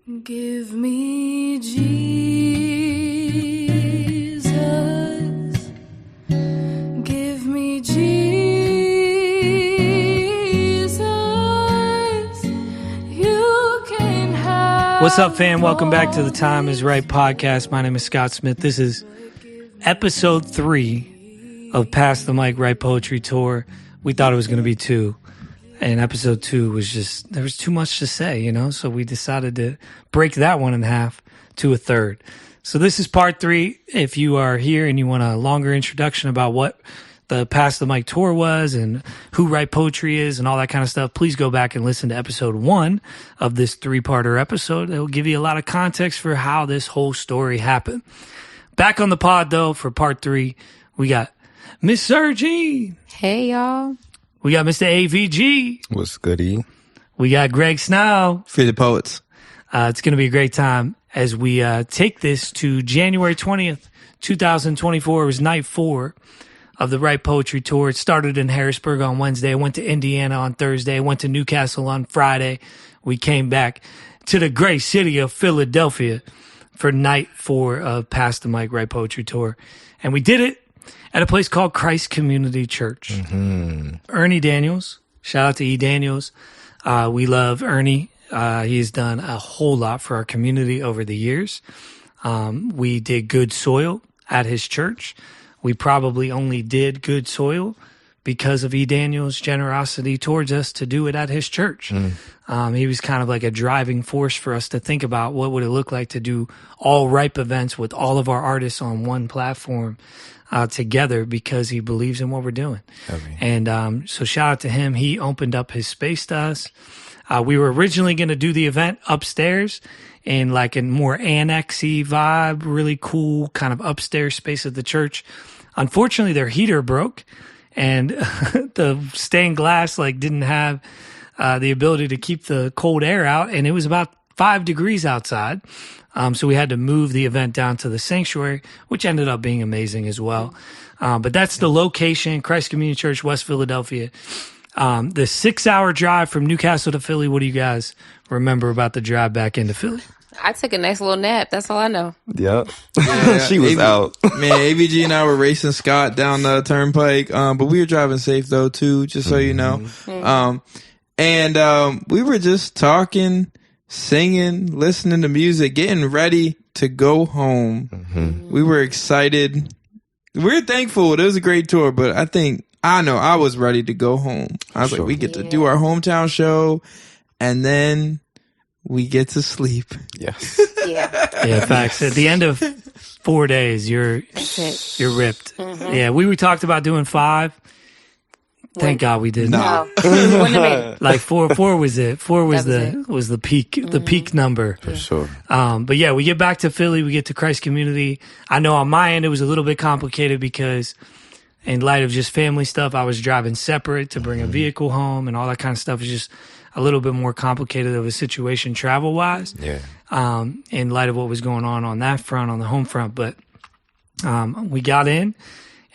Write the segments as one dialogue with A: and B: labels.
A: Give me Jesus. Give me Jesus. You can have.
B: What's up, fam? Welcome back to the Time is Right podcast. My name is Scott Smith. This is episode 3 of Pass the Mic Write Poetry Tour. We thought it was going to be 2. And episode 2 was just, there was too much to say, you know? So we decided to break that one in half to a third. So this is part 3. If you are here and you want a longer introduction about what the Pass the Mic Tour was and who Write Poetry is and all that kind of stuff, please go back and listen to episode 1 of this 3-parter episode. It will give you a lot of context for how this whole story happened. Back on the pod, though, for part 3, we got Miss Sergine.
C: Hey, y'all.
B: We got Mr. AVG.
D: What's goody?
B: We got Greg Snow.
D: Free the poets.
B: It's going to be a great time as we take this to January 20th, 2024. It was night 4 of the Write Poetry Tour. It started in Harrisburg on Wednesday. I went to Indiana on Thursday. I went to Newcastle on Friday. We came back to the great city of Philadelphia for night 4 of Pass the Mic Write Poetry Tour. And we did it at a place called Christ Community Church. Mm-hmm. Ernie Daniels. Shout out to E. Daniels. We love Ernie. He's done a whole lot for our community over the years. We did Good Soil at his church. We probably only did Good Soil because of E. Daniels' generosity towards us to do it at his church. He was kind of like a driving force for us to think about what would it look like to do all Ripe events with all of our artists on one platform together, because he believes in what we're doing. Okay. And so shout out to him. He opened up his space to us. We were originally going to do the event upstairs in like a more annex-y vibe, really cool kind of upstairs space of the church. Unfortunately, their heater broke, and the stained glass like didn't have the ability to keep the cold air out, and it was about 5 degrees outside. So we had to move the event down to the sanctuary, which ended up being amazing as well. But that's the location, Christ Community Church, West Philadelphia. The 6-hour drive from Newcastle to Philly. What do you guys remember about the drive back into Philly?
C: I took a nice little nap. That's all I know.
D: Yep. Yeah, she was out.
E: Man, AVG and I were racing Scott down the turnpike. But we were driving safe though too, just so you know. And we were just talking, singing, listening to music, getting ready to go home. Mm-hmm. We were excited. We're thankful. It was a great tour, but I was ready to go home. I was like, we get to do our hometown show, and then we get to sleep.
D: Yes.
B: Yeah, facts. At the end of 4 days, you're ripped. Mm-hmm. Yeah, we talked about doing 5. Thank God we didn't.
C: No.
B: Like 4 was it. 4 was the peak number.
D: For sure.
B: But yeah, we get back to Philly, we get to Christ Community. I know on my end it was a little bit complicated because in light of just family stuff, I was driving separate to bring a vehicle home, and all that kind of stuff is just a little bit more complicated of a situation travel wise. Yeah. In light of what was going on that front, on the home front. But we got in.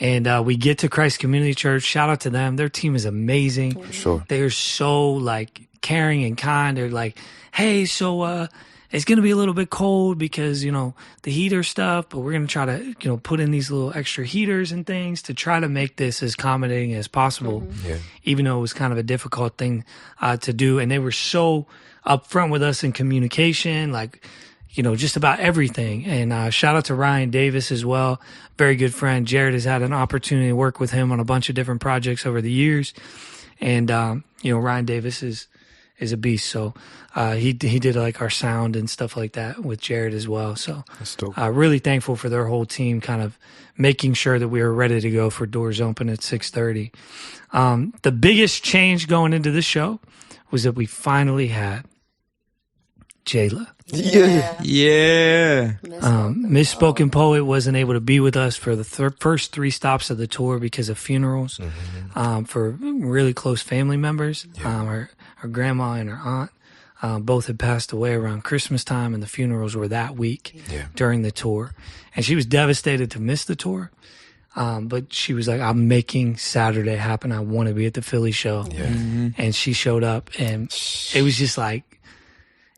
B: And we get to Christ Community Church. Shout out to them. Their team is amazing.
D: For sure.
B: They're so like caring and kind. They're like, hey, so it's going to be a little bit cold because, you know, the heater stuff, but we're going to try to, you know, put in these little extra heaters and things to try to make this as accommodating as possible. Mm-hmm. Yeah. Even though it was kind of a difficult thing to do. And they were so upfront with us in communication, like, you know, just about everything. And shout out to Ryan Davis as well. Very good friend. Jared has had an opportunity to work with him on a bunch of different projects over the years. And, you know, Ryan Davis is a beast. So he did like our sound and stuff like that with Jared as well. So really thankful for their whole team kind of making sure that we were ready to go for doors open at 6:30. The biggest change going into this show was that we finally had Jayla.
E: Yeah.
B: Misspoken Poet wasn't able to be with us for the first 3 stops of the tour because of funerals, for really close family members. Her grandma and her aunt both had passed away around Christmas time, and the funerals were that week during the tour. And she was devastated to miss the tour. But she was like, I'm making Saturday happen. I want to be at the Philly show. And she showed up, and it was just like,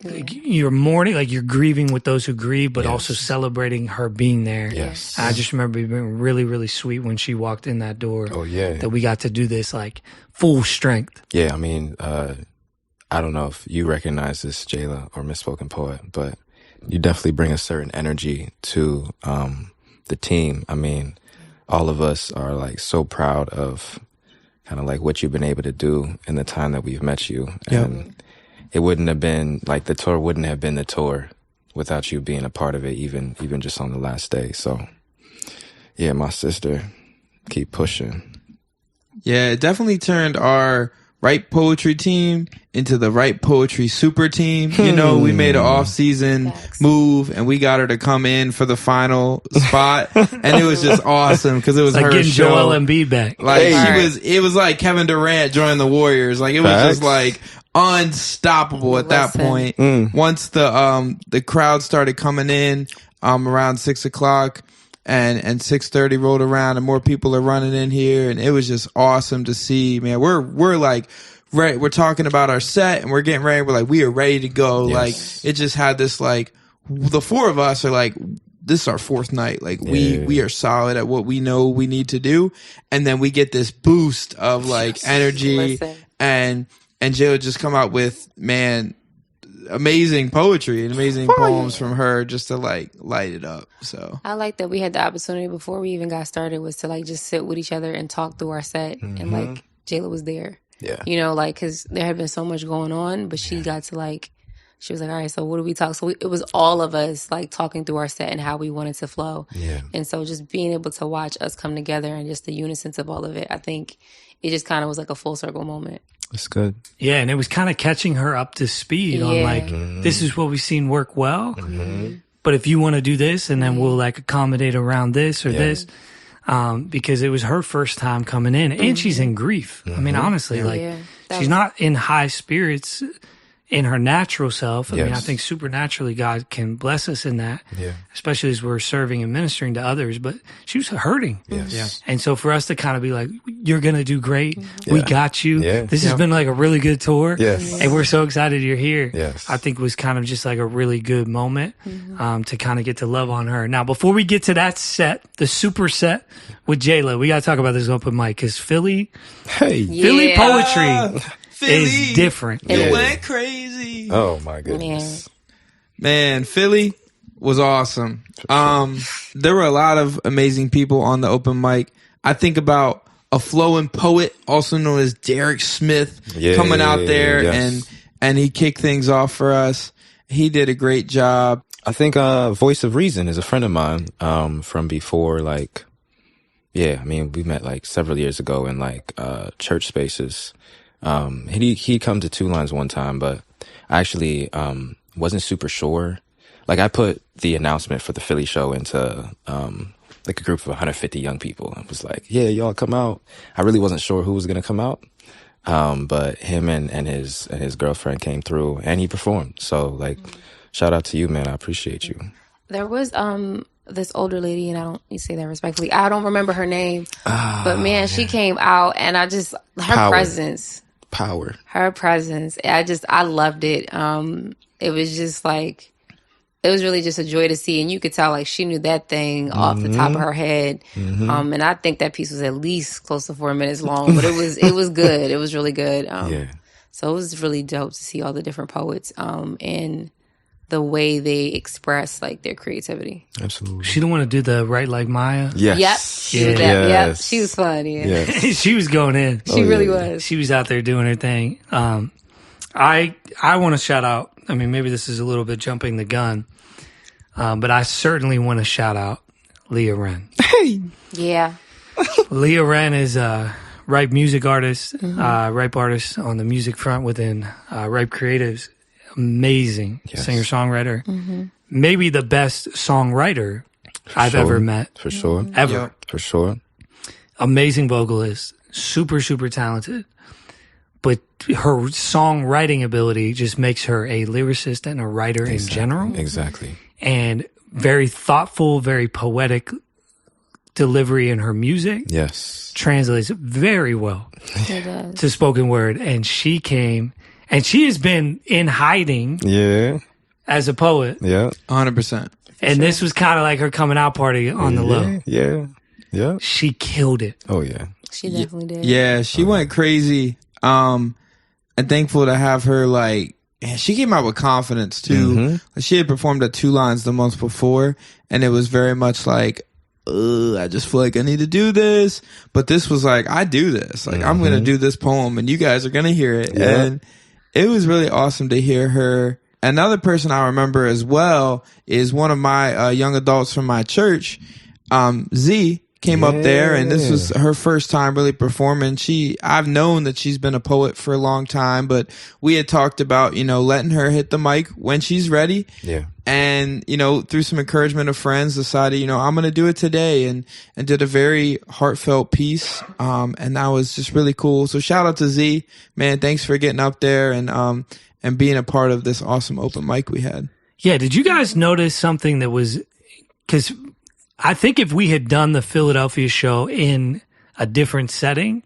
B: you're mourning, like you're grieving with those who grieve, but also celebrating her being there.
F: Yes.
B: And I just remember it being really, really sweet when she walked in that door.
F: Oh, yeah.
B: That we got to do this like full strength.
F: Yeah, I mean, I don't know if you recognize this, Jayla, or Misspoken Poet, but you definitely bring a certain energy to the team. I mean, all of us are like so proud of kind of like what you've been able to do in the time that we've met you. And it wouldn't have been like the tour wouldn't have been the tour without you being a part of it, even just on the last day. So yeah, my sister, keep pushing.
E: Yeah, it definitely turned our Write Poetry team into the Write Poetry super team. You know, we made an off-season move, and we got her to come in for the final spot, and it was just awesome because it was
B: like
E: her
B: getting
E: show.
B: Joel Embiid back.
E: Like it was like Kevin Durant joining the Warriors. Like it was just like unstoppable at that point. Once the crowd started coming in around 6:00. And 6:30 rolled around and more people are running in here, and it was just awesome to see, man. We're like, right, we're talking about our set and we're getting ready. We're like, we are ready to go.
F: Yes.
E: Like, it just had this, like, the four of us are like, this is our fourth night. Like, we are solid at what we know we need to do. And then we get this boost of like energy and Jayla just come out with, man, amazing poetry and amazing poems from her just to like light it up. So
C: I like that we had the opportunity before we even got started was to like just sit with each other and talk through our set, and like Jayla was there.
F: Yeah,
C: you know, like because there had been so much going on, but she got to like, she was like, all right, so what do we talk? So it was all of us like talking through our set and how we wanted to flow.
F: Yeah,
C: and so just being able to watch us come together and just the unison of all of it, I think it just kind of was like a full circle moment.
F: that's good.
B: Yeah, and it was kind of catching her up to speed on like, this is what we've seen work well, but if you want to do this, and then we'll like accommodate around this or this, because it was her first time coming in, and she's in grief. I mean, honestly, like she's not in high spirits in her natural self. I mean, I think supernaturally God can bless us in that, especially as we're serving and ministering to others, but she was hurting. And so for us to kind of be like, you're going to do great. We got you. This has been like a really good tour. And we're so excited you're here. I think was kind of just like a really good moment to kind of get to love on her. Now, before we get to that set, the super set with Jayla, we got to talk about this open mic because Philly poetry is different.
E: It went crazy.
F: Oh my goodness.
E: Man, Philly was awesome. There were a lot of amazing people on the open mic. I think about a flowing poet, also known as Derek Smith, coming out there and he kicked things off for us. He did a great job.
F: I think Voice of Reason is a friend of mine from before, like, I mean, we met like several years ago in like church spaces. He'd come to Two Lines one time, but I actually wasn't super sure. Like, I put the announcement for the Philly show into like a group of 150 young people. I was like, yeah, y'all come out. I really wasn't sure who was going to come out. But him and his girlfriend came through and he performed. So like, shout out to you, man. I appreciate you.
C: There was this older lady, and I don't you say that respectfully. I don't remember her name, but man, she came out, and I just her presence. I loved it. It was just like, it was really just a joy to see, and you could tell like she knew that thing off the top of her head. And I think that piece was at least close to 4 minutes long, but it was good. It was really good. So it was really dope to see all the different poets and the way they express like their creativity.
F: Absolutely.
B: She didn't want to do the Right Like Maya.
C: Yep. She was that. Yep. She was fun.
B: She was going in.
C: She really was.
B: She was out there doing her thing. I want to shout out. I mean, maybe this is a little bit jumping the gun, but I certainly want to shout out Leah Wren.
C: Yeah.
B: Leah Wren is a Ripe music artist, Ripe artist on the music front within Ripe Creatives. Amazing singer-songwriter. Maybe the best songwriter I've ever met.
F: For sure.
B: Ever.
F: For sure.
B: Amazing vocalist. Super, super talented. But her songwriting ability just makes her a lyricist and a writer in general.
F: Exactly.
B: And very thoughtful, very poetic delivery in her music.
F: Yes.
B: Translates very well to spoken word. And she came And she has been in hiding
F: Yeah.
B: as a poet.
F: Yeah.
E: 100%.
B: And this was kind of like her coming out party on the low.
F: Yeah. Yeah.
B: She killed it.
F: Oh, yeah.
C: She definitely did.
E: Yeah, she went crazy. And thankful to have her, like, and she came out with confidence too. She had performed at 2 Lines the month before, and it was very much like, I just feel like I need to do this. But this was like, I do this. Like, I'm going to do this poem, and you guys are going to hear it.
F: Yeah.
E: And it was really awesome to hear her. Another person I remember as well is one of my young adults from my church, Z. Came up there, and this was her first time really performing. I've known that she's been a poet for a long time, but we had talked about, letting her hit the mic when she's ready.
F: Yeah.
E: And, through some encouragement of friends, decided, I'm going to do it today, and did a very heartfelt piece. And that was just really cool. So shout out to Z, man. Thanks for getting up there and being a part of this awesome open mic we had.
B: Yeah. Did you guys notice something that was, because I think if we had done the Philadelphia show in a different setting,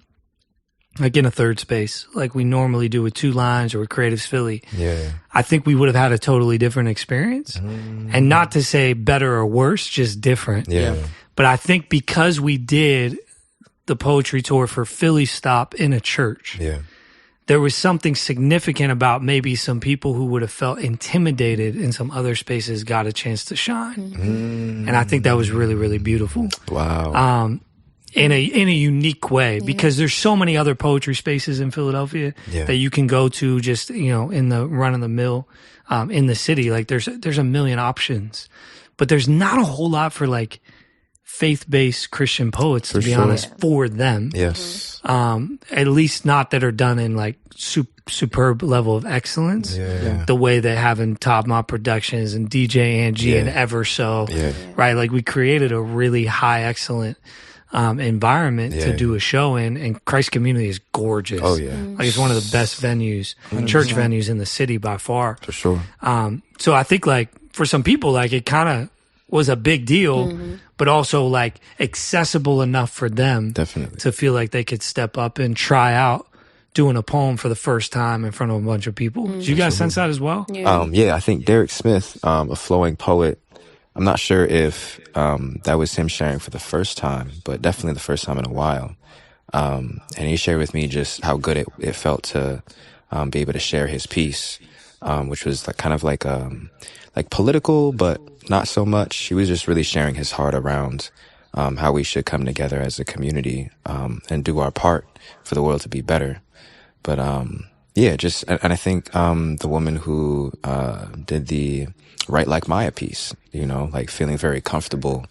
B: like in a third space, like we normally do with 2 Lines or with Creatives Philly, I think we would have had a totally different experience. And not to say better or worse, just different.
F: Yeah.
B: But I think because we did the poetry tour for Philly stop in a church,
F: Yeah.
B: there was something significant about maybe some people who would have felt intimidated in some other spaces got a chance to shine. And I think that was really, really beautiful.
F: Wow.
B: In a unique way, because there's so many other poetry spaces in Philadelphia that you can go to just, in the run of the mill, in the city. Like there's a million options, but there's not a whole lot for like faith-based Christian poets, to be honest, for them.
F: Yes.
B: At least not that are done in like superb level of excellence.
F: Yeah.
B: The way they have in Top Mop Productions and DJ Angie and Everso, right? Like we created a really high excellent environment to do a show in, and Christ Community is gorgeous.
F: Oh yeah.
B: Like it's one of the best venues, church venues in the city by far.
F: For sure.
B: So I think like for some people, like it kind of was a big deal, but also like accessible enough for them
F: Definitely.
B: to feel like they could step up and try out doing a poem for the first time in front of a bunch of people. Did you guys sense that as well?
F: Yeah, I think Derek Smith, a flowing poet, I'm not sure if that was him sharing for the first time, but definitely the first time in a while. And he shared with me just how good it felt to be able to share his piece, which was like kind of like political, but not so much. He was just really sharing his heart around how we should come together as a community and do our part for the world to be better. But and I think the woman who did the Write Like Maya piece, like feeling very comfortable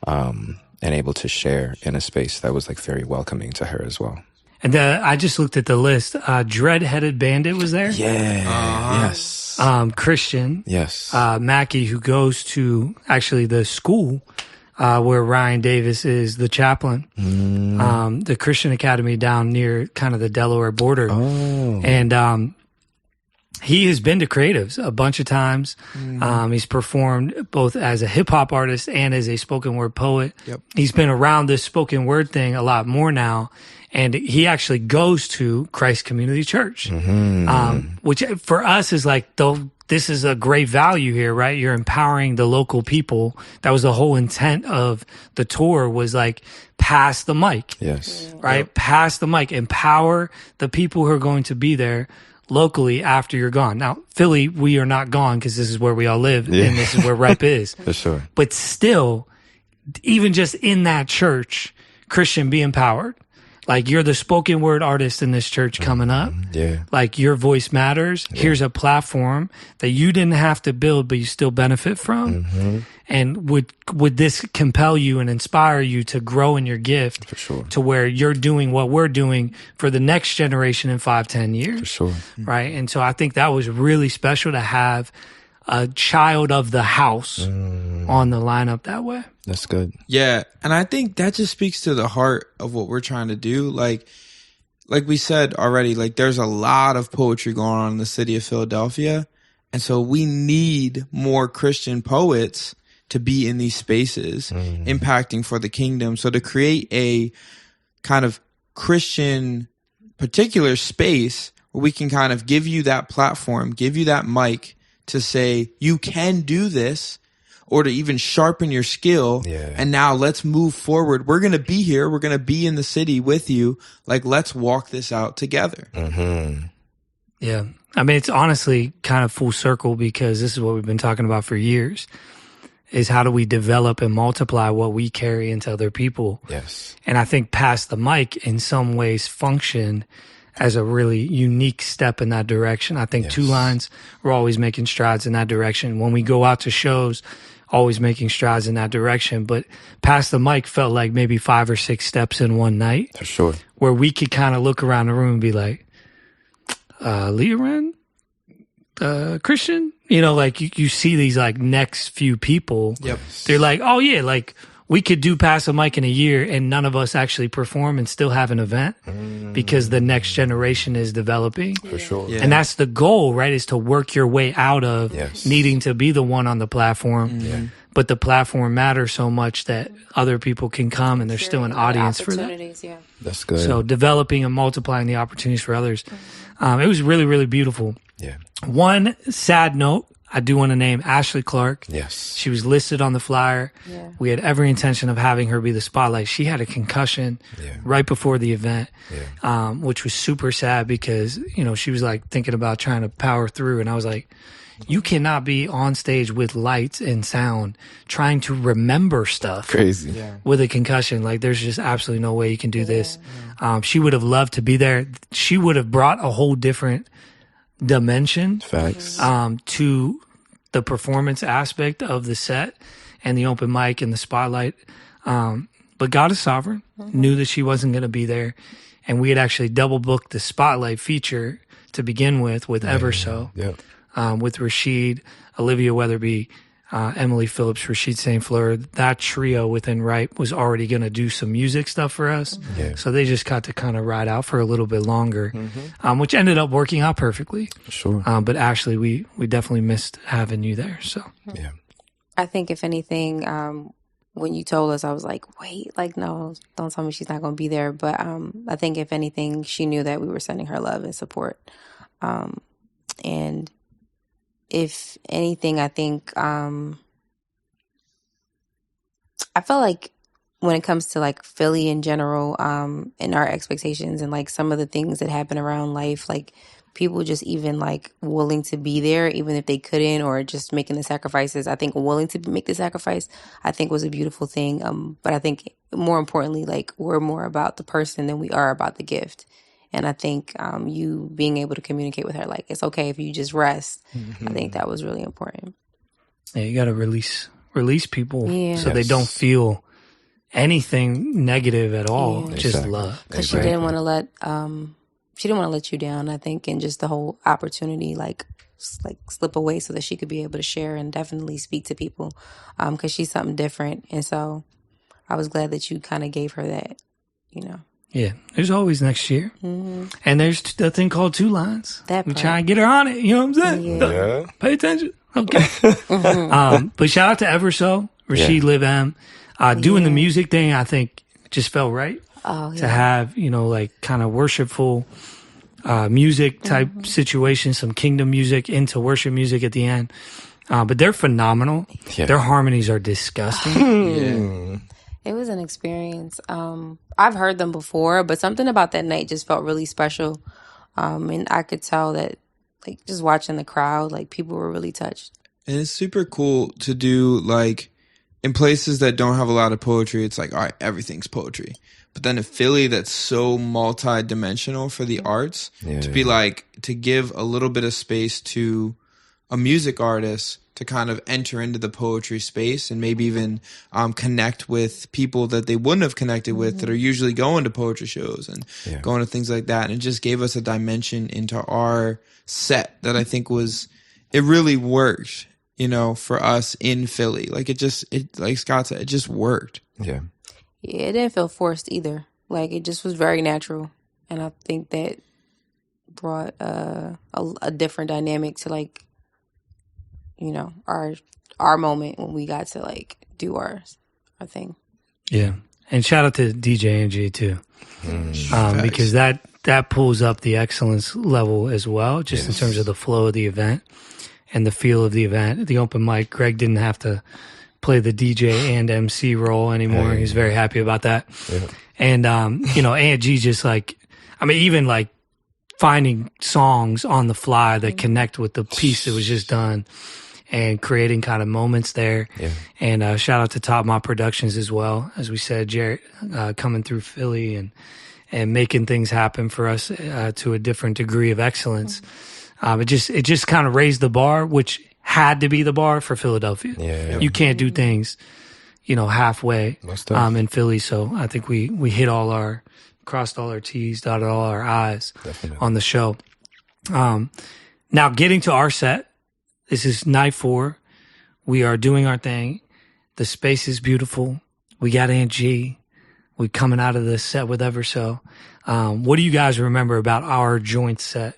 F: and able to share in a space that was like very welcoming to her as well.
B: And I just looked at the list. Dread-Headed Bandit was there.
F: Yeah. Yes.
B: Christian.
F: Yes.
B: Mackie, who goes to actually the school where Ryan Davis is the chaplain, the Christian Academy down near kind of the Delaware border.
F: Oh.
B: And he has been to Creatives a bunch of times. He's performed both as a hip hop artist and as a spoken word poet.
E: Yep.
B: He's been around this spoken word thing a lot more now. And he actually goes to Christ Community Church, which for us is like, this is a great value here, right? You're empowering the local people. That was the whole intent of the tour, was like, pass the mic.
F: Yes.
B: Right? Yep. Pass the mic. Empower the people who are going to be there locally after you're gone. Now, Philly, we are not gone because this is where we all live and this is where Rep is.
F: For sure.
B: But still, even just in that church, Christian, be empowered. Like, you're the spoken word artist in this church coming up.
F: Yeah.
B: Like, your voice matters. Yeah. Here's a platform that you didn't have to build, but you still benefit from. And would this compel you and inspire you to grow in your gift?
F: For sure.
B: To where you're doing what we're doing for the next generation in 5-10 years.
F: For sure.
B: Right. And so I think that was really special to have a child of the house on the lineup that way.
F: That's good.
E: Yeah. And I think that just speaks to the heart of what we're trying to do. Like we said already, like there's a lot of poetry going on in the city of Philadelphia. And so we need more Christian poets to be in these spaces, impacting for the kingdom. So to create a kind of Christian particular space where we can kind of give you that platform, give you that mic to say, you can do this, or to even sharpen your skill.
F: Yeah.
E: And now let's move forward. We're going to be here. We're going to be in the city with you. Like, let's walk this out together.
F: Mm-hmm.
B: Yeah. I mean, it's honestly kind of full circle, because this is what we've been talking about for years, is how do we develop and multiply what we carry into other people?
F: Yes.
B: And I think Pass the Mic in some ways functioned as a really unique step in that direction. I think
F: Yes.
B: Two Lines, we're always making strides in that direction. When we go out to shows, always making strides in that direction. But Pass the Mic felt like maybe 5 or 6 steps in one night,
F: For sure.
B: where we could kind of look around the room and be like, Leoren, Christian, you know, like you see these like next few people.
E: Yep.
B: They're like, oh yeah, like we could do Pass the Mic in a year and none of us actually perform and still have an event, because the next generation is developing.
F: For sure.
E: Yeah.
B: And that's the goal, right? Is to work your way out of
F: Yes.
B: needing to be the one on the platform.
F: Yeah.
B: But the platform matters so much that other people can come and there's still an audience for that.
C: Opportunities, yeah.
F: That's good.
B: So developing and multiplying the opportunities for others. It was really, really beautiful.
F: yeah.
B: One sad note, I do want to name Ashley Clark.
F: Yes.
B: She was listed on the flyer.
C: Yeah.
B: We had every intention of having her be the spotlight. She had a concussion
F: Yeah.
B: right before the event,
F: Yeah.
B: which was super sad, because, you know, she was like thinking about trying to power through. And I was like, you cannot be on stage with lights and sound trying to remember stuff
F: Crazy.
B: with a concussion. Like, there's just absolutely no way you can do this. She would have loved to be there. She would have brought a whole different dimension
F: Facts.
B: to the performance aspect of the set and the open mic and the spotlight. But God is sovereign, knew that she wasn't going to be there. And we had actually double booked the spotlight feature to begin with Everso,
F: Yep.
B: with Rashid, Olivia Weatherby, Emily Phillips, Rashid St. Fleur. That trio within Ripe was already going to do some music stuff for us.
F: Yeah.
B: So they just got to kind of ride out for a little bit longer, which ended up working out perfectly.
F: For sure.
B: But Ashley, we definitely missed having you there. So
F: yeah.
C: I think if anything, when you told us, I was like, wait, like, no, don't tell me she's not going to be there. But I think if anything, she knew that we were sending her love and support. And if anything, I think I felt like when it comes to like Philly in general, and our expectations and like some of the things that happen around life, like people just even like willing to be there, even if they couldn't, or just making the sacrifices. I think willing to make the sacrifice, I think was a beautiful thing. But I think more importantly, like we're more about the person than we are about the gift. And I think you being able to communicate with her, like, it's okay if you just rest. I think that was really important.
B: yeah, you got to release people
C: Yeah.
B: so they don't feel anything negative at all.
C: Yeah.
B: Just
F: Exactly.
B: love.
C: Because she didn't want to let you down, I think, and just the whole opportunity, like slip away so that she could be able to share and definitely speak to people, because she's something different. And so I was glad that you kind of gave her that, you know.
B: Yeah, there's always next year. And there's a thing called Two Lines.
C: That
B: We
C: part.
B: try and get her on it. You know what I'm saying?
F: Yeah.
B: Pay attention. Okay. But shout out to Everso, Rashid Liv M. Doing the music thing, I think, just felt right.
C: Oh,
B: To
C: yeah.
B: have, you know, like kind of worshipful music type situation, some kingdom music into worship music at the end. But they're phenomenal.
F: Yeah.
B: Their harmonies are disgusting.
C: It was an experience. I've heard them before, but something about that night just felt really special. And I could tell that, like, just watching the crowd, like, people were really touched.
E: And it's super cool to do, like, in places that don't have a lot of poetry, it's like, all right, everything's poetry. But then in Philly, that's so multi-dimensional for the arts, to be like, to give a little bit of space to a music artist to kind of enter into the poetry space and maybe even connect with people that they wouldn't have connected with that are usually going to poetry shows and going to things like that. And it just gave us a dimension into our set that I think it really worked, you know, for us in Philly. Like like Scott said, it just worked.
F: Yeah.
C: Yeah, it didn't feel forced either. Like, it just was very natural. And I think that brought a different dynamic to, like, you know, our moment when we got to, like, do our thing.
B: Yeah. And shout out to DJ Angie too. Because that that pulls up the excellence level as well, just in terms of the flow of the event and the feel of the event. The open mic, Greg didn't have to play the DJ and MC role anymore. He's very happy about that. Yeah. And, Aunt G just even like finding songs on the fly that connect with the piece that was just done and creating kind of moments there. Yeah. And shout out to Top Mop Productions as well. As we said, Jarrett coming through Philly and making things happen for us to a different degree of excellence. It just kind of raised the bar, which had to be the bar for Philadelphia. Yeah. You can't do things, halfway in Philly. So I think we crossed all our T's, dotted all our I's on the show. Now getting to our set, this is night 4. We are doing our thing. The space is beautiful. We got Aunt G. We're coming out of the set with Everso. What do you guys remember about our joint set,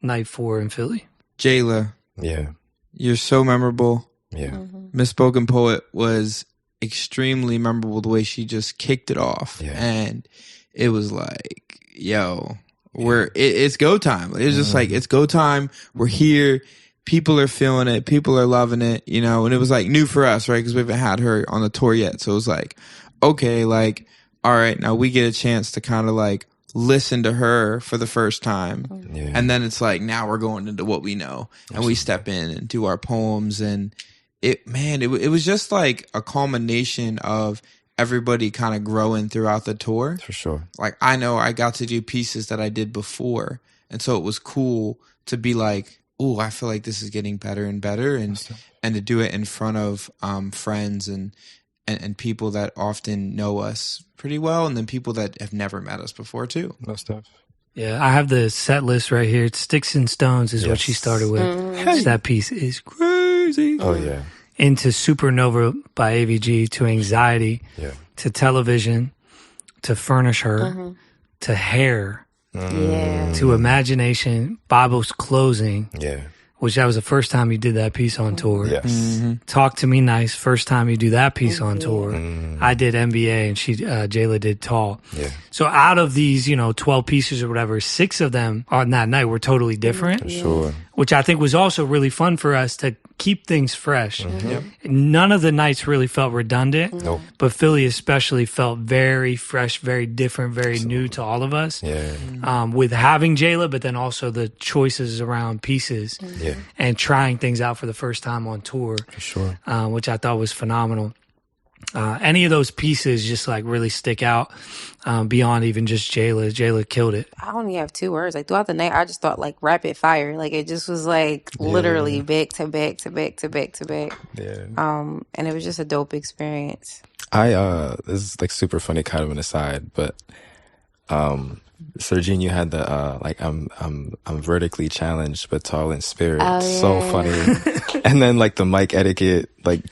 B: night 4 in Philly?
E: Jayla.
F: Yeah.
E: You're so memorable.
F: Yeah.
E: Misspoken Poet was extremely memorable the way she just kicked it off. Yeah. And it was like, yo, it's go time. It was just like, it's go time. We're here. People are feeling it. People are loving it, and it was like new for us, right? Because we haven't had her on the tour yet. So it was like, okay, like, all right, now we get a chance to kind of like listen to her for the first time. Yeah. And then it's like, now we're going into what we know. And we step in and do our poems. And it was just like a culmination of everybody kind of growing throughout the tour.
F: For sure.
E: Like, I know I got to do pieces that I did before. And so it was cool to be like, oh, I feel like this is getting better and better. And to do it in front of friends and people that often know us pretty well, and then people that have never met us before too.
F: Most stuff.
B: Yeah, I have the set list right here. It's Sticks and Stones is what she started with. That piece is crazy.
F: Oh, yeah.
B: Into Supernova by AVG, to Anxiety, to Television, to Furnish Her, to Hair, to Imagination, Bible's Closing. Yeah. Which that was the first time you did that piece on tour.
F: Yes.
B: Talk to Me Nice, first time you do that piece on tour. I did NBA and Jayla did Tall. Yeah. So out of these, 12 pieces or whatever, 6 of them on that night were totally different.
F: For sure.
B: Which I think was also really fun for us to keep things fresh. Yep. None of the nights really felt redundant.
F: Nope.
B: But Philly especially felt very fresh, very different, very new to all of us.
F: Yeah.
B: With having Jayla, but then also the choices around pieces. Yeah. And trying things out for the first time on tour.
F: For sure.
B: Which I thought was phenomenal. Any of those pieces just like really stick out beyond even just Jayla. Jayla killed it.
C: I only have 2 words. Like throughout the night, I just thought like rapid fire. Like it just was like literally back to back to back to back to back. Yeah. And it was just a dope experience.
F: This is like super funny, kind of an aside, but Sergine, you had the I'm vertically challenged but tall in spirit. Oh, yeah. So funny. And then like the mic etiquette bit,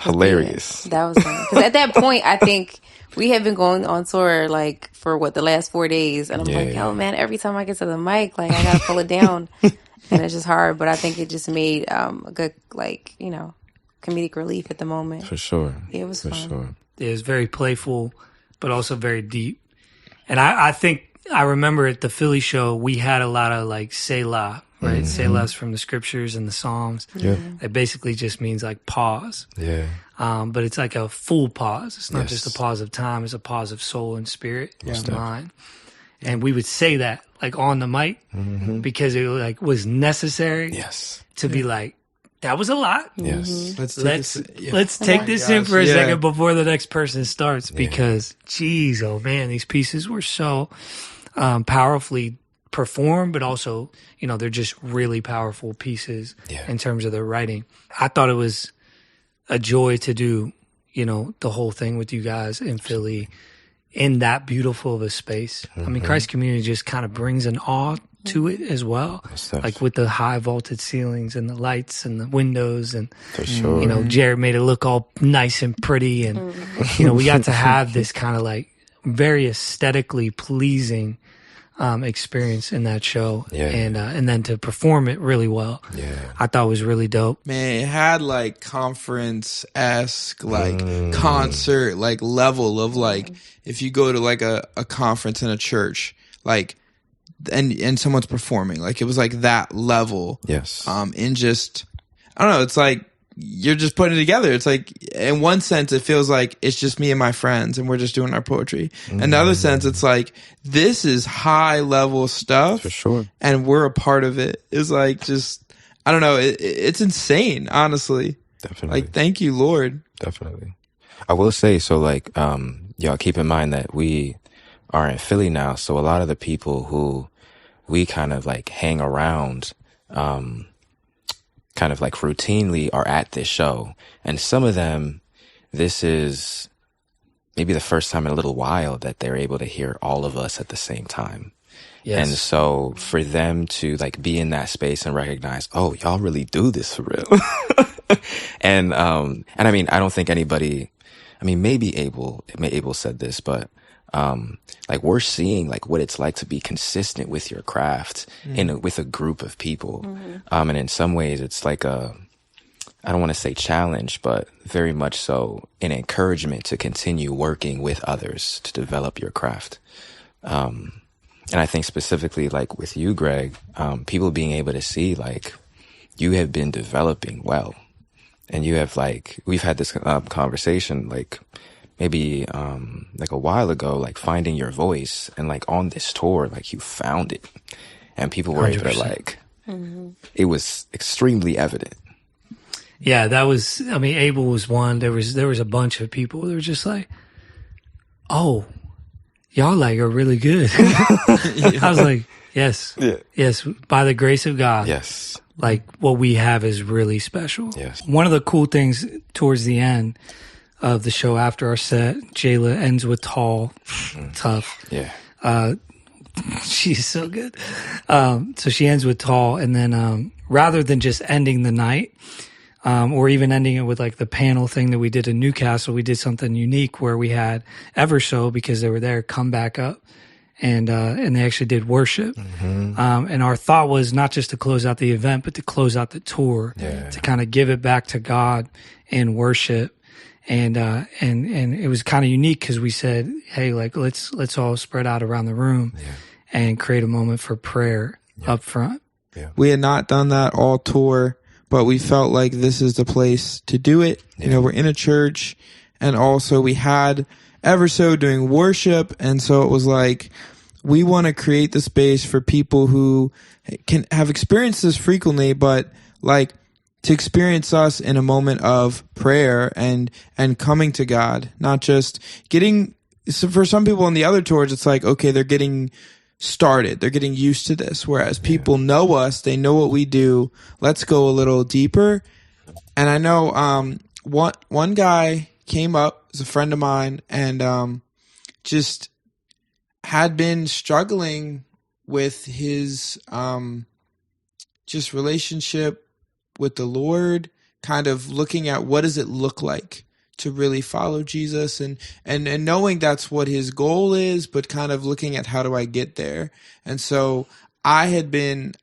F: hilarious.
C: Yeah, that was funny. Because at that point, I think we had been going on tour like for the last 4 days, and I'm like, oh man, every time I get to the mic, like I gotta pull it down, and it's just hard. But I think it just made a good comedic relief at the moment.
F: For sure.
C: Yeah, it was fun.
F: Sure.
B: It was very playful, but also very deep. And I think I remember at the Philly show, we had a lot of like Selah, right? Selahs from the scriptures and the Psalms. Yeah. It basically just means like pause.
F: Yeah.
B: But it's like a full pause. It's not just a pause of time. It's a pause of soul and spirit and mind. And we would say that like on the mic because it like was necessary to be like, that was a lot.
F: Yes.
B: Let's take this in for a second before the next person starts because, geez, oh man, these pieces were so powerfully performed, but also, they're just really powerful pieces in terms of their writing. I thought it was a joy to do, the whole thing with you guys in Philly in that beautiful of a space. I mean, Christ Community just kind of brings an awe to it as well, like with the high vaulted ceilings and the lights and the windows and
F: for sure.
B: Jared made it look all nice and pretty and we got to have this kind of like very aesthetically pleasing experience in that show and then to perform it really well I thought was really dope.
E: Man, it had like conference-esque like concert like level of like if you go to like a conference in a church, like, and someone's performing. Like, it was like that level.
F: Yes.
E: In just, I don't know, it's like, you're just putting it together. It's like, in one sense, it feels like it's just me and my friends and we're just doing our poetry. Another sense, it's like, this is high level stuff.
F: For sure.
E: And we're a part of it. It's like, just, I don't know. It's insane, honestly.
F: Definitely.
E: Like, thank you, Lord.
F: Definitely. I will say, so like, y'all keep in mind that we are in Philly now. So a lot of the people who we kind of like hang around, kind of like routinely are at this show. And some of them, this is maybe the first time in a little while that they're able to hear all of us at the same time. Yes. And so for them to like be in that space and recognize, oh, y'all really do this for real. And I mean, I don't think anybody, I mean, maybe Abel said this, but like we're seeing like what it's like to be consistent with your craft with a group of people. And in some ways it's like I don't want to say challenge, but very much so an encouragement to continue working with others to develop your craft. And I think specifically like with you, Greg, people being able to see like you have been developing well, and you have like, we've had this conversation like maybe like a while ago, like finding your voice, and like on this tour, like you found it, and people were 100%. Able to like, it was extremely evident.
B: Yeah, that was, I mean, Abel was one. There was a bunch of people that were just like, oh, y'all like are really good. I was like, yes, yes, by the grace of God.
F: Yes.
B: Like what we have is really special.
F: Yes.
B: One of the cool things towards the end of the show after our set, Jayla ends with Tall, tough.
F: Yeah.
B: She's so good. So she ends with Tall, and then rather than just ending the night, or even ending it with like the panel thing that we did in Newcastle, we did something unique where we had Everso, because they were there, come back up, and they actually did worship. And our thought was not just to close out the event, but to close out the tour, to kind of give it back to God in worship. And it was kind of unique because we said, hey, like, let's all spread out around the room and create a moment for prayer up front.
E: Yeah. We had not done that all tour, but we felt like this is the place to do it. You know, we're in a church, and also we had Everso doing worship. And so it was like, we want to create the space for people who can have experienced this frequently, but like to experience us in a moment of prayer and coming to God, not just getting, so for some people on the other tours, it's like, okay, they're getting started. They're getting used to this. Whereas people know us, they know what we do. Let's go a little deeper. And I know, one guy came up, was a friend of mine, and, just had been struggling with his, just relationship with the Lord, kind of looking at what does it look like to really follow Jesus, and knowing that's what his goal is, but kind of looking at how do I get there. And so I had been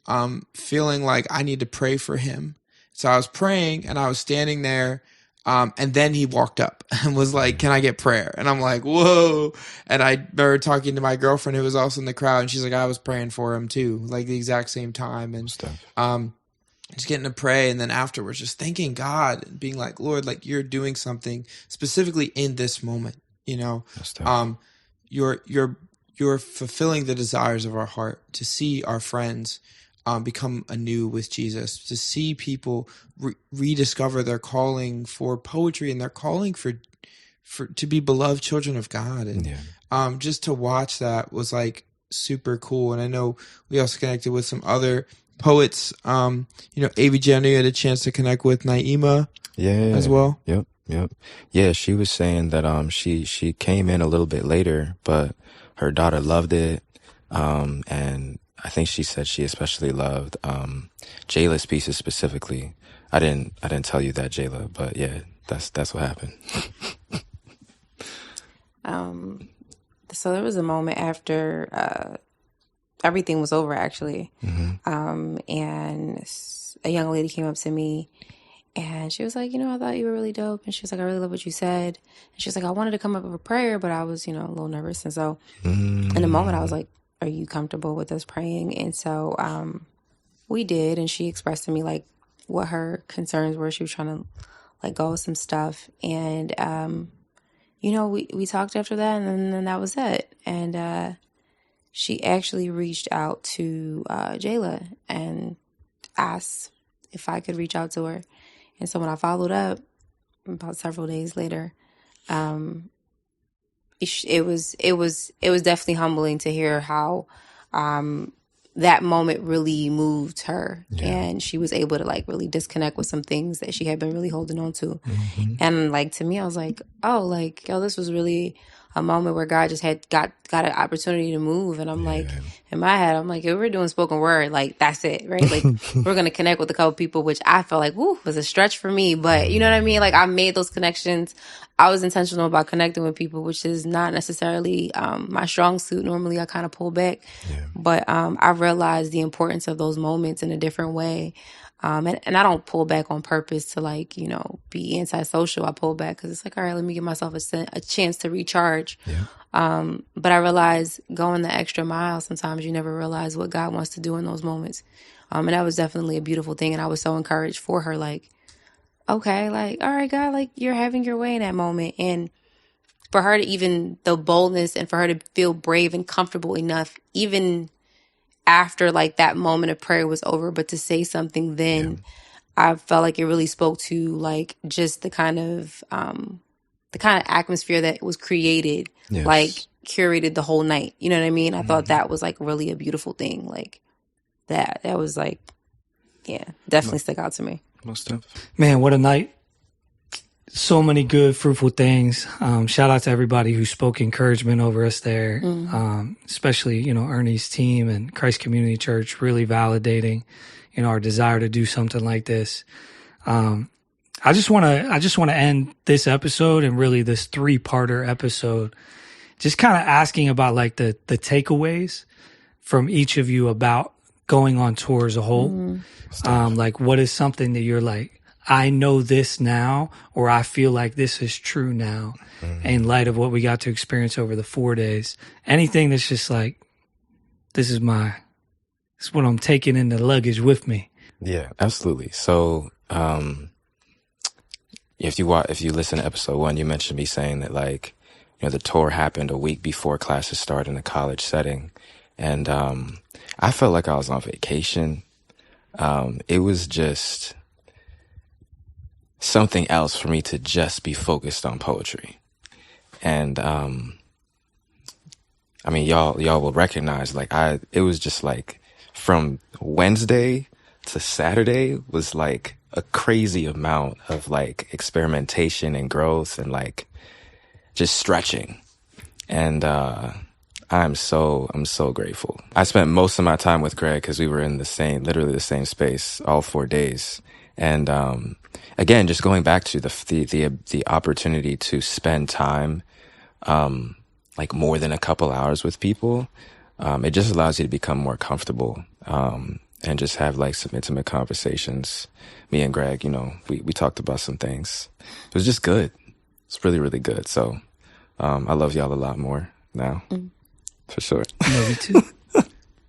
E: feeling like I need to pray for him. So I was praying, and I was standing there, and then he walked up and was like, can I get prayer? And I'm like, whoa. And I remember talking to my girlfriend who was also in the crowd, and she's like, I was praying for him too, like the exact same time. And just getting to pray, and then afterwards just thanking God and being like, Lord, like you're doing something specifically in this moment, you know. You're fulfilling the desires of our heart, to see our friends become anew with Jesus, to see people rediscover their calling for poetry and their calling for to be beloved children of God. And just to watch that was like super cool. And I know we also connected with some other poets, AVJ, I know you had a chance to connect with Naima as well.
F: Yep. Yeah, she was saying that she came in a little bit later, but her daughter loved it. And I think she said she especially loved Jayla's pieces specifically. I didn't tell you that, Jayla, but yeah, that's what happened.
C: So there was a moment after everything was over, actually. And a young lady came up to me, and she was like, I thought you were really dope. And she was like, I really love what you said. And she was like, I wanted to come up with a prayer, but I was, a little nervous. And so in the moment I was like, are you comfortable with us praying? And so we did, and she expressed to me like what her concerns were. She was trying to let go of some stuff, and we talked after that, and then that was it. And she actually reached out to Jayla and asked if I could reach out to her. And so when I followed up about several days later, it was definitely humbling to hear how that moment really moved her, and she was able to like really disconnect with some things that she had been really holding on to. And like to me, I was like, this was really a moment where God just had got an opportunity to move. And I'm like, in my head, I'm like, if we're doing spoken word, like that's it, right? Like we're gonna connect with a couple people, which I felt like was a stretch for me, but you know what I mean? Like I made those connections. I was intentional about connecting with people, which is not necessarily my strong suit. Normally I kind of pull back, but I realized the importance of those moments in a different way. And I don't pull back on purpose to like, be antisocial. I pull back because it's like, all right, let me give myself a chance to recharge. But I realize going the extra mile, sometimes you never realize what God wants to do in those moments. And that was definitely a beautiful thing. And I was so encouraged for her, like, okay, like, all right, God, like you're having your way in that moment. And for her to even the boldness and for her to feel brave and comfortable enough, even after like that moment of prayer was over, but to say something then, I felt like it really spoke to like just the kind of atmosphere that was created, like curated the whole night. You know what I mean? I thought that was like really a beautiful thing. Like that was like, definitely stuck out to me.
F: Most of.
B: Man, what a night. So many good, fruitful things. Shout out to everybody who spoke encouragement over us there. Especially, Ernie's team and Christ Community Church really validating, our desire to do something like this. I just want to end this episode and really this 3-parter episode just kind of asking about like the takeaways from each of you about going on tour as a whole. Like what is something that you're like, I know this now, or I feel like this is true now in light of what we got to experience over the 4 days. Anything that's just like, this is what I'm taking in the luggage with me.
F: Yeah, absolutely. So, if you listen to episode 1, you mentioned me saying that like, the tour happened a week before classes start in a college setting. And, I felt like I was on vacation. It was just something else for me to just be focused on poetry. And, y'all will recognize, like, it was just like from Wednesday to Saturday was like a crazy amount of like experimentation and growth and like just stretching. And, I'm so grateful. I spent most of my time with Greg because we were in literally the same space all 4 days. And, again, just going back to the opportunity to spend time, like more than a couple hours with people, it just allows you to become more comfortable, and just have like some intimate conversations. Me and Greg, we talked about some things. It was just good. It's really, really good. So, I love y'all a lot more now. For sure.
B: Love you too.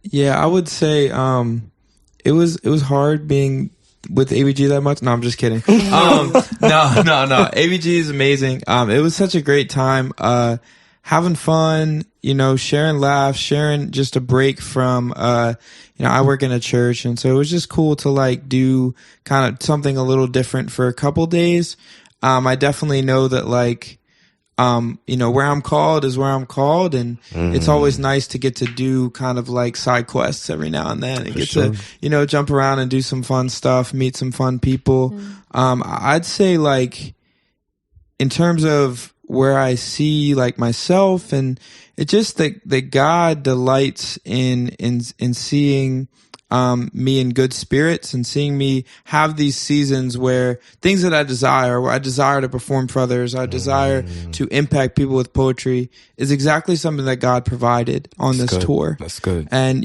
E: Yeah, I would say it was hard being with ABG that much. No, I'm just kidding. No. ABG is amazing. It was such a great time. Having fun, sharing laughs, sharing just a break from I work in a church, and so it was just cool to like do kind of something a little different for a couple days. I definitely know that like where I'm called is where I'm called, and it's always nice to get to do kind of like side quests every now and then and to, jump around and do some fun stuff, meet some fun people. I'd say like in terms of where I see like myself, and it's just that God delights in seeing me in good spirits and seeing me have these seasons where things that I desire, where I desire to perform for others, I desire to impact people with poetry, is exactly something that God provided on this tour.
F: That's good.
E: And,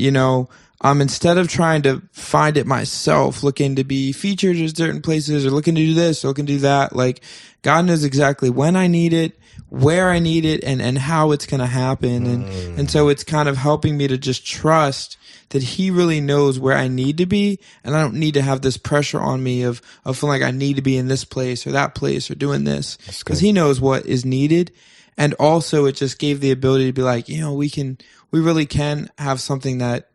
E: instead of trying to find it myself, looking to be featured in certain places or looking to do this or looking to do that, like, God knows exactly when I need it, where I need it, and how it's going to happen. And so it's kind of helping me to just trust that he really knows where I need to be, and I don't need to have this pressure on me of feeling like I need to be in this place or that place or doing this, because he knows what is needed. And also it just gave the ability to be like, we really can have something that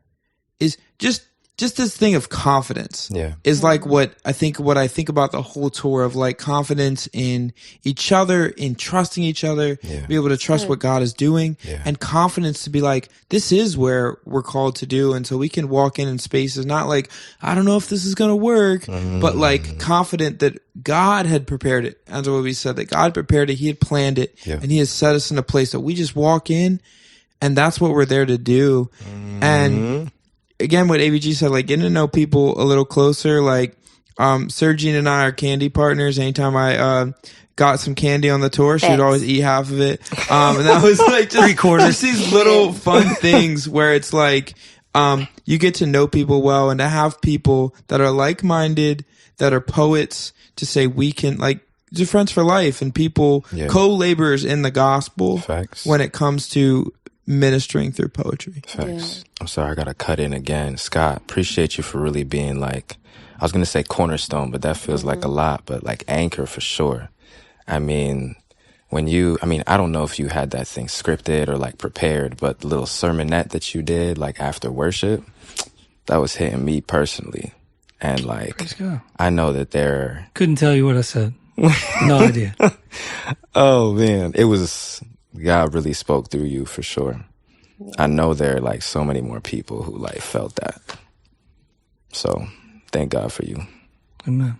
E: is just this thing of confidence is like what I think about the whole tour of, like, confidence in each other, in trusting each other, be able to trust what God is doing, and confidence to be like, this is where we're called to do. And so we can walk in spaces, not like, I don't know if this is going to work, but like confident that God had prepared it. That's what we said, that God prepared it. He had planned it, and he has set us in a place that we just walk in, and that's what we're there to do. And again, what AVG said, like, getting to know people a little closer, like, Sergine and I are candy partners. Anytime I got some candy on the tour, she would always eat half of it. And that was like just
B: 3/4.
E: Just these little fun things where it's like, you get to know people well, and to have people that are like-minded, that are poets, to say we can, like, just friends for life, and people co-laborers in the gospel.
F: Facts.
E: When it comes to ministering through poetry.
F: Facts. I'm sorry, I gotta cut in again. Scott, appreciate you for really being, like, I was gonna say cornerstone, but that feels like a lot, but like anchor for sure. I mean, I don't know if you had that thing scripted or like prepared, but the little sermonette that you did, like, after worship, that was hitting me personally. And like, I know that
B: couldn't tell you what I said. No idea.
F: Oh man, God really spoke through you for sure. I know there are like so many more people who like felt that. So thank God for you.
B: Amen.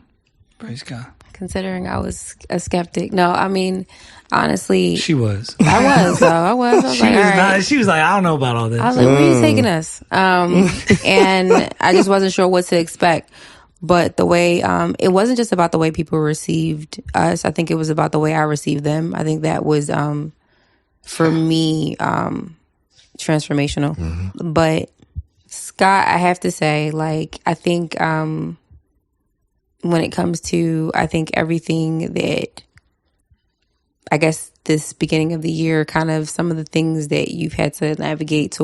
B: Praise God.
C: Considering I was a skeptic. No, I mean, honestly.
B: She was.
C: I was, though. I was
B: she
C: like,
B: was
C: all right.
B: She was like, I don't know about all this.
C: I was like, where are you taking us? And I just wasn't sure what to expect. But the way, it wasn't just about the way people received us. I think it was about the way I received them. I think that was, for me, transformational. But Scott, I have to say, like, I think when it comes to, I think everything that, I guess this beginning of the year, kind of some of the things that you've had to navigate,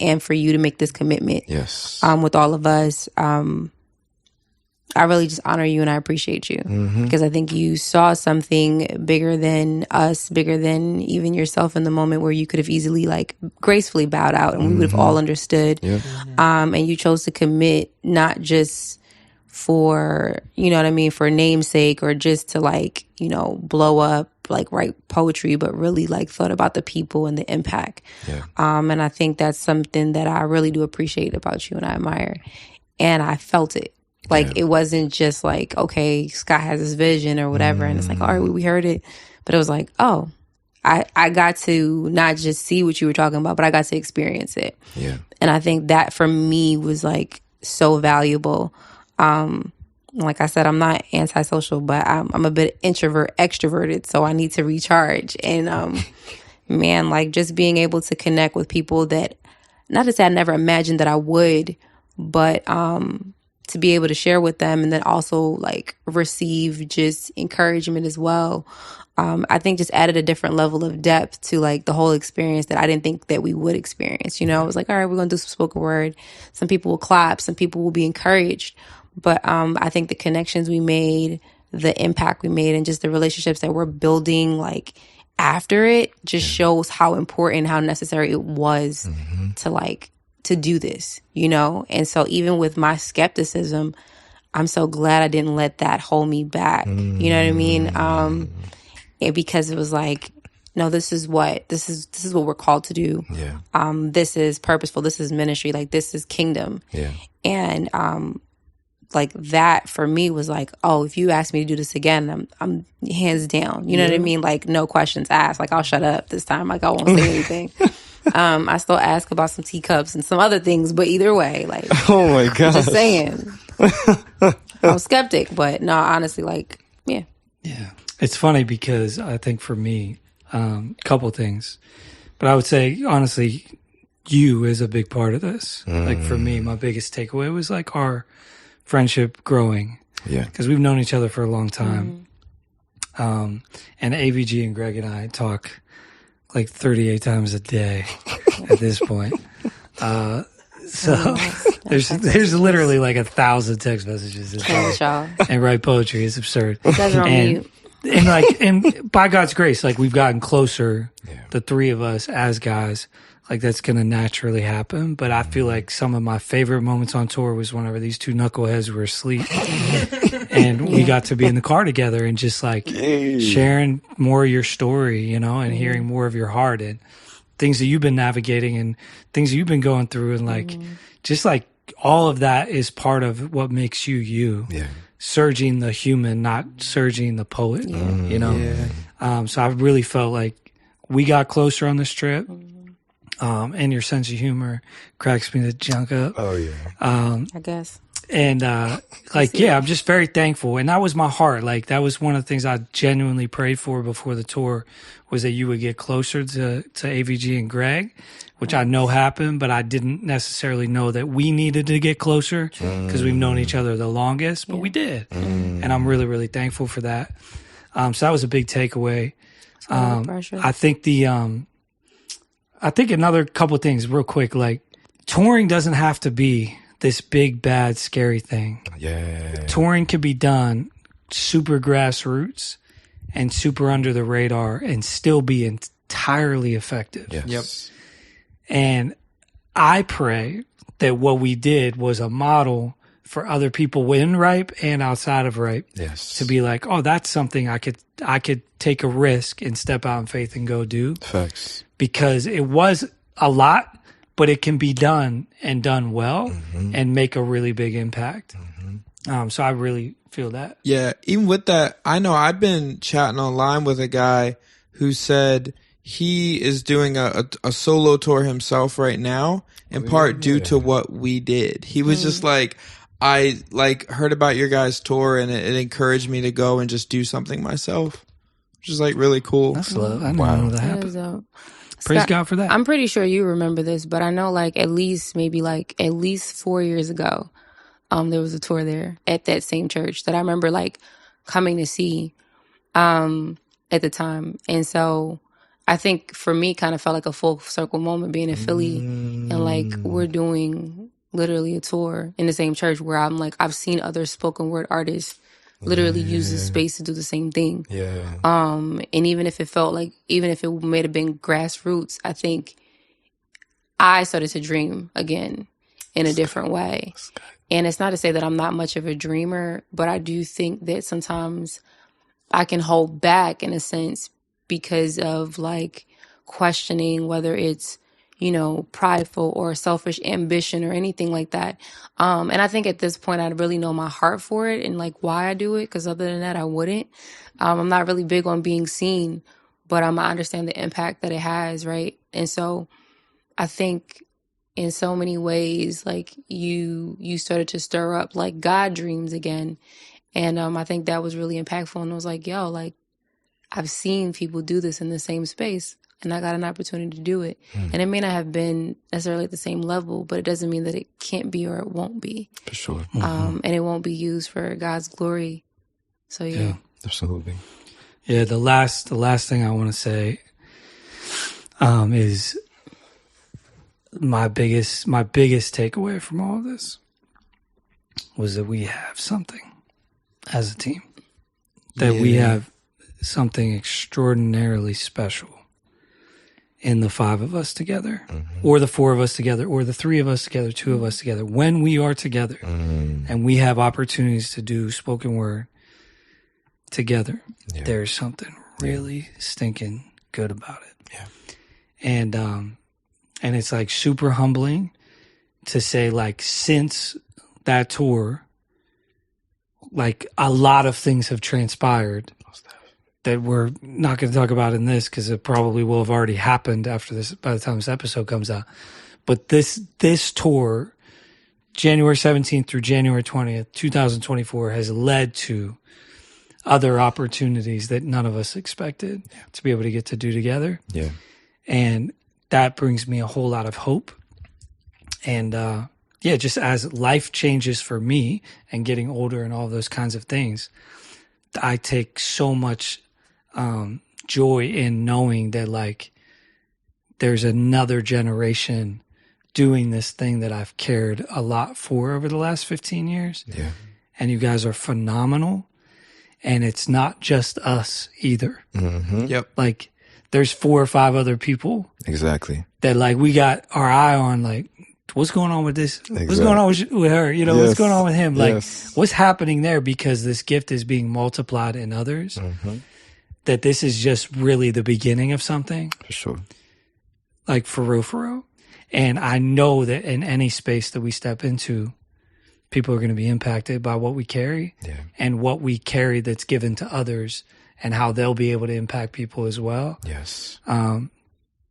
C: and for you to make this commitment, with all of us, I really just honor you and I appreciate you, because I think you saw something bigger than us, bigger than even yourself in the moment, where you could have easily, like, gracefully bowed out and we would have all understood. And you chose to commit, not just for, you know what I mean, for namesake or just to, like, blow up, like, write poetry, but really, like, thought about the people and the impact. And I think that's something that I really do appreciate about you and I admire. And I felt it. Like, it wasn't just like, okay, Scott has this vision or whatever, and it's like, all right, we heard it. But it was like, oh, I got to not just see what you were talking about, but I got to experience it. And I think that for me was, like, so valuable. Like I said, I'm not antisocial, but I'm a bit extroverted, so I need to recharge. And man, like, just being able to connect with people that, not to say I never imagined that I would, but to be able to share with them, and then also, like, receive just encouragement as well. I think just added a different level of depth to, like, the whole experience that I didn't think that we would experience. It was like, all right, we're going to do some spoken word. Some people will clap. Some people will be encouraged. But I think the connections we made, the impact we made, and just the relationships that we're building, like, after it just shows how important, how necessary it was to, like, to do this, And so even with my skepticism, I'm so glad I didn't let that hold me back. You know what I mean? And because it was like, no, this is what we're called to do. This is purposeful. This is ministry. Like, this is kingdom. And like, that for me was like, oh, if you ask me to do this again, I'm hands down. You know what I mean? Like, no questions asked. Like, I'll shut up this time. Like, I won't say anything. I still ask about some teacups and some other things, but either way, like,
F: Oh my god.
C: just saying. I'm a skeptic, but no, honestly, like, yeah.
B: Yeah. It's funny because I think for me, a couple things, but I would say, honestly, you is a big part of this. Like for me, my biggest takeaway was like our friendship growing.
F: Yeah.
B: Because we've known each other for a long time. And AVG and Greg and I talk like 38 times a day at this point. So there's literally like 1,000 text messages and write poetry. It's absurd. And by God's grace, like we've gotten closer, the three of us as guys. Like that's going to naturally happen. But I feel like some of my favorite moments on tour was whenever these two knuckleheads were asleep and we got to be in the car together and just like sharing more of your story, you know, and hearing more of your heart and things that you've been navigating and things that you've been going through. And like, just like all of that is part of what makes you you. Yeah. Sergine the human, not Sergine the poet, you know? So I really felt like we got closer on this trip. And your sense of humor cracks me the junk up.
F: Oh yeah.
C: I guess.
B: And like, yeah, I'm just very thankful. And that was my heart. Like that was one of the things I genuinely prayed for before the tour was that you would get closer to AVG and Greg, which I know happened, but I didn't necessarily know that we needed to get closer because we've known each other the longest, but we did. And I'm really, really thankful for that. So that was a big takeaway. I think another couple of things real quick, like touring doesn't have to be this big, bad, scary thing. Yeah. Touring can be done super grassroots and super under the radar and still be entirely effective.
F: Yes.
E: Yep.
B: And I pray that what we did was a model for other people in Ripe and outside of Ripe to be like, oh, that's something I could take a risk and step out in faith and go do.
F: Facts.
B: Because it was a lot, but it can be done and done well and make a really big impact. So I really feel that.
E: Yeah, even with that, I know I've been chatting online with a guy who said he is doing a solo tour himself right now, in part due to what we did. He was just like, I like heard about your guys' tour and it encouraged me to go and just do something myself, which is like really cool.
B: That's love. I didn't know that happened. Praise
C: Scott,
B: God for that.
C: I'm pretty sure you remember this, but I know like at least 4 years ago, there was a tour there at that same church that I remember like coming to see at the time. And so I think for me kind of felt like a full circle moment being in Philly and like we're doing literally a tour in the same church where I'm like, I've seen other spoken word artists literally use this space to do the same thing. Yeah. And even if it may have been grassroots, I think I started to dream again in a different way. And it's not to say that I'm not much of a dreamer, but I do think that sometimes I can hold back in a sense because of like questioning whether it's, you know, prideful or selfish ambition or anything like that. And I think at this point, I really know my heart for it and like why I do it. Cause other than that, I wouldn't. I'm not really big on being seen, but I understand the impact that it has. Right. And so I think in so many ways, like you started to stir up like God dreams again. And I think that was really impactful. And I was like, yo, like I've seen people do this in the same space. And I got an opportunity to do it. And it may not have been necessarily at the same level, but it doesn't mean that it can't be or it won't be.
F: For sure.
C: And it won't be used for God's glory. So, yeah.
F: Absolutely.
B: Yeah, the last thing I want to say is my biggest takeaway from all of this was that we have something as a team. That we have something extraordinarily special in the five of us together, or the four of us together, or the three of us together, two of us together. When we are together and we have opportunities to do spoken word together, there's something really stinking good about it. Yeah. And it's like super humbling to say like since that tour, like a lot of things have transpired that we're not going to talk about in this because it probably will have already happened after this by the time this episode comes out. But this tour, January 17th through January 20th, 2024, has led to other opportunities that none of us expected to be able to get to do together.
F: Yeah.
B: And that brings me a whole lot of hope. And just as life changes for me and getting older and all those kinds of things, I take so much joy in knowing that like there's another generation doing this thing that I've cared a lot for over the last 15 years.
F: Yeah.
B: And you guys are phenomenal. And it's not just us either.
F: Mm-hmm.
E: Yep.
B: Like there's 4 or 5 other people
F: Exactly.
B: that like we got our eye on, like, what's going on with this? What's going on with her? You know,
F: Yes.
B: what's going on with him? Like,
F: Yes.
B: what's happening there? Because this gift is being multiplied in others.
F: Mm-hmm.
B: That this is just really the beginning of something.
F: For sure.
B: Like for real. And I know that in any space that we step into, people are going to be impacted by what we carry and what we carry that's given to others and how they'll be able to impact people as well.
F: Yes.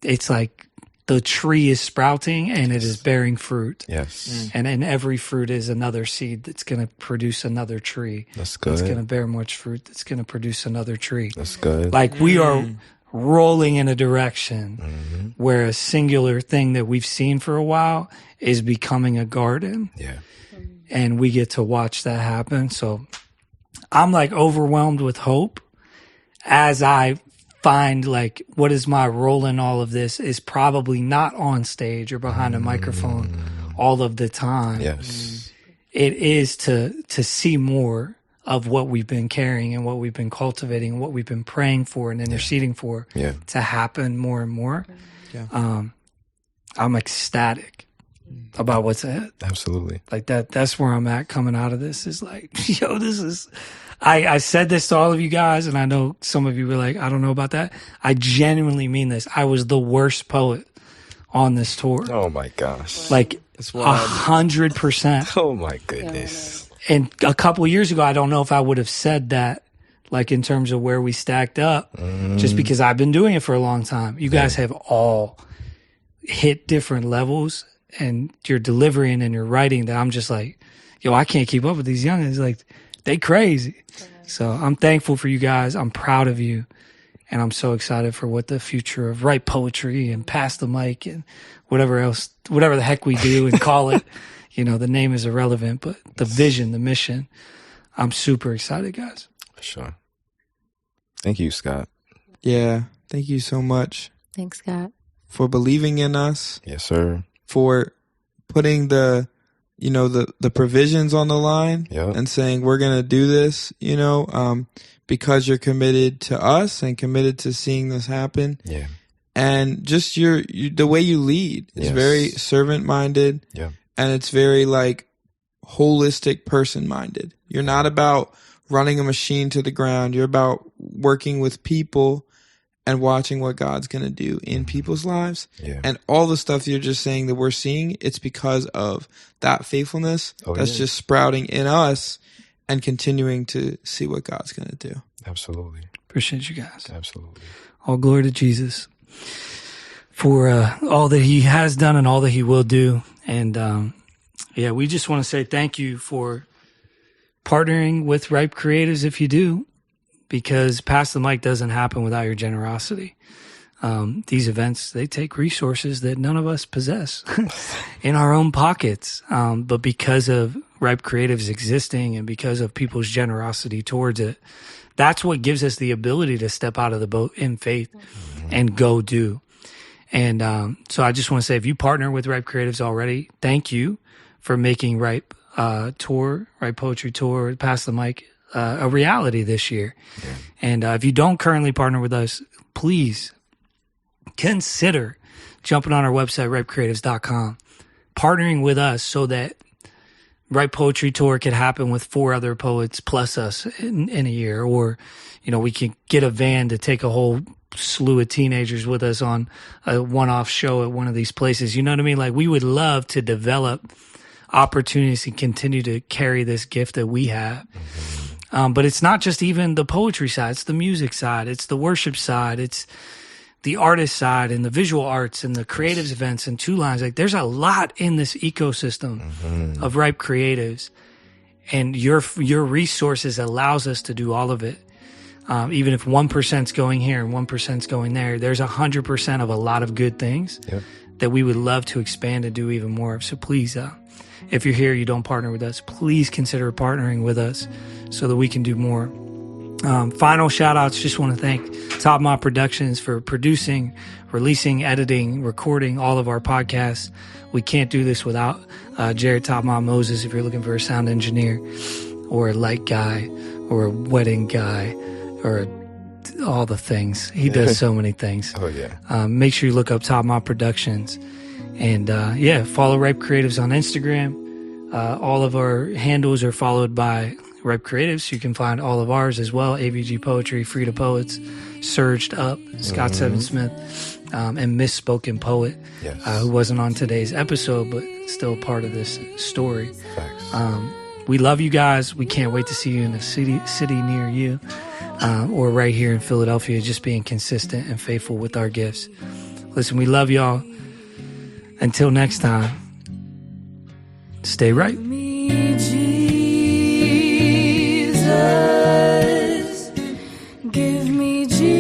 B: It's like the tree is sprouting and it is bearing fruit.
F: Yes.
B: And in every fruit is another seed that's going to produce another tree.
F: That's good.
B: That's going to bear much fruit. That's going to produce another tree.
F: That's good.
B: Like we are rolling in a direction where a singular thing that we've seen for a while is becoming a garden.
F: Yeah.
B: And we get to watch that happen. So I'm like overwhelmed with hope as I find like what is my role in all of this is probably not on stage or behind a microphone all of the time.
F: Yes.
B: It is to see more of what we've been carrying and what we've been cultivating and what we've been praying for and interceding for to happen more and more.
E: Yeah.
B: I'm ecstatic about what's ahead.
F: Absolutely.
B: Like that's where I'm at coming out of this is like, yo, this is, I said this to all of you guys and I know some of you were like, I don't know about that. I genuinely mean this. I was the worst poet on this tour.
F: Oh my gosh.
B: Like
E: That's wild.
B: 100%.
F: Oh my goodness.
B: And a couple of years ago, I don't know if I would have said that, like in terms of where we stacked up, just because I've been doing it for a long time. You guys have all hit different levels and your delivery and your writing that I'm just like, yo, I can't keep up with these youngins. Like, they crazy. So I'm thankful for you guys. I'm proud of you. And I'm so excited for what the future of Write Poetry and Pass the Mic and whatever else, whatever the heck we do and call it. You know, the name is irrelevant, but the vision, the mission, I'm super excited, guys.
F: For sure. Thank you, Scott.
E: Yeah. Thank you so much
C: Thanks, Scott.
E: for believing in us,
F: Yes, sir.
E: for putting the provisions on the line and saying, we're going to do this, because you're committed to us and committed to seeing this happen.
F: Yeah.
E: And just the way you lead is very servant minded.
F: Yeah.
E: And it's very like holistic person minded. You're not about running a machine to the ground. You're about working with people and watching what God's going to do in people's lives.
F: Yeah.
E: And all the stuff you're just saying that we're seeing, it's because of that faithfulness that's just sprouting in us and continuing to see what God's going to do.
F: Absolutely.
B: Appreciate you guys.
F: Absolutely.
B: All glory to Jesus for all that he has done and all that he will do. And we just want to say thank you for partnering with Ripe Creatives if you do, because Pass the Mic doesn't happen without your generosity. These events, they take resources that none of us possess in our own pockets. But because of Ripe Creatives existing and because of people's generosity towards it, that's what gives us the ability to step out of the boat in faith and go do. And so I just want to say, if you partner with Ripe Creatives already, thank you for making Ripe Poetry Tour, Pass the Mic, a reality this year. Yeah. And if you don't currently partner with us, please consider jumping on our website, ripecreatives.com, partnering with us so that Write Poetry Tour could happen with 4 other poets plus us in a year. Or, we can get a van to take a whole slew of teenagers with us on a one-off show at one of these places. You know what I mean? Like, we would love to develop opportunities and continue to carry this gift that we have. But it's not just even the poetry side. It's the music side. It's the worship side. It's the artist side and the visual arts and the creatives events and 2 Lines. Like, there's a lot in this ecosystem of Ripe Creatives, and your resources allows us to do all of it. Even if 1%'s going here and 1%'s going there, there's 100% of a lot of good things that we would love to expand and do even more of. So please, if you're here, you don't partner with us, please consider partnering with us so that we can do more. Final shout outs. Just want to thank Top Mod Productions for producing, releasing, editing, recording all of our podcasts. We can't do this without Jared Top Mod Moses. If you're looking for a sound engineer or a light guy or a wedding guy or all the things, he does so many things.
F: Oh yeah.
B: Make sure you look up Top Mod Productions, and follow Ripe Creatives on Instagram. All of our handles are followed by Ripe Creatives. You can find all of ours as well: AVG Poetry, Frida Poets, Surged Up, Scott Seven Smith, and Misspoken Poet, who wasn't on today's episode but still part of this story.
F: Facts.
B: We love you guys. We can't wait to see you in a city near you, or right here in Philadelphia, just being consistent and faithful with our gifts. Listen, we love y'all. Until next time, stay right.
A: Me, Jesus, give me Jesus.